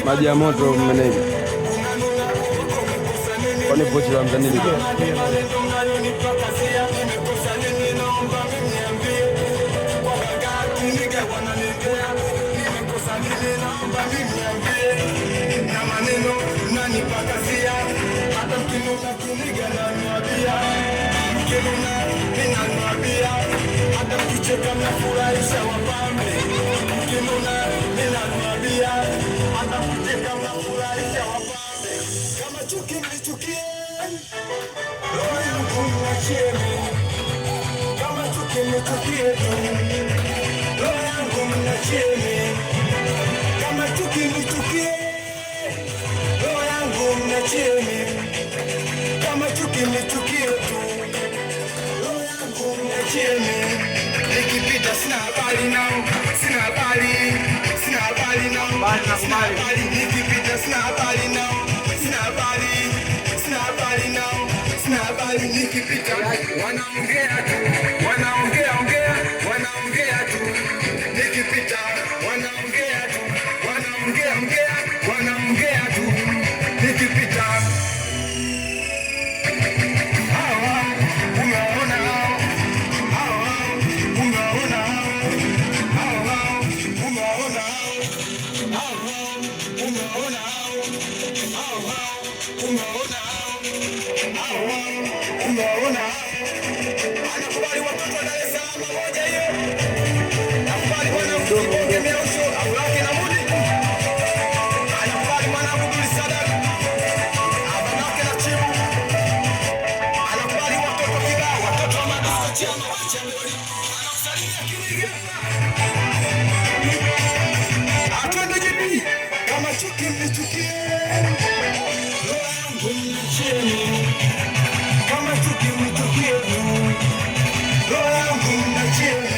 Maji ya moto meneja. Kwani pochi la mzanini? Kama chuki mnichukie, roho yangu mwachieni. Kama chuki mnichukie, roho yangu mwachieni. Kama chuki mnichukie, roho yangu mwachieni. Kama chuki mnichukie, roho yangu mwachieni. Nikipita sina habari nao, sina habari nao, sina habari. Nikipita sina habari nao, sina habari nao, sina habari. Nikipita wanaongea tu, wanaongea tu. Nikipita wanaongea tu, wanaongea tu. Nikipita hawa unaona hao, hawa unaona hao, hawa unaona hao, hawa unaona hao, hawa unaona anakubali watoto wa Dar es Salaam moja hiyo. Nakubali bwana Mkibonge Meusho Aulake na Mudi. Anakubali mwana Abdul Sadak Abanake na Chibu. Anakubali watoto kibao, watoto wa Madisa Chama wacha mbele. Anakusalimia Kiniga. Atwende jibi kama chuki mnichukie. Roho yangu mnichieni. Kama chuki mnichukie, roho yangu mnichieni.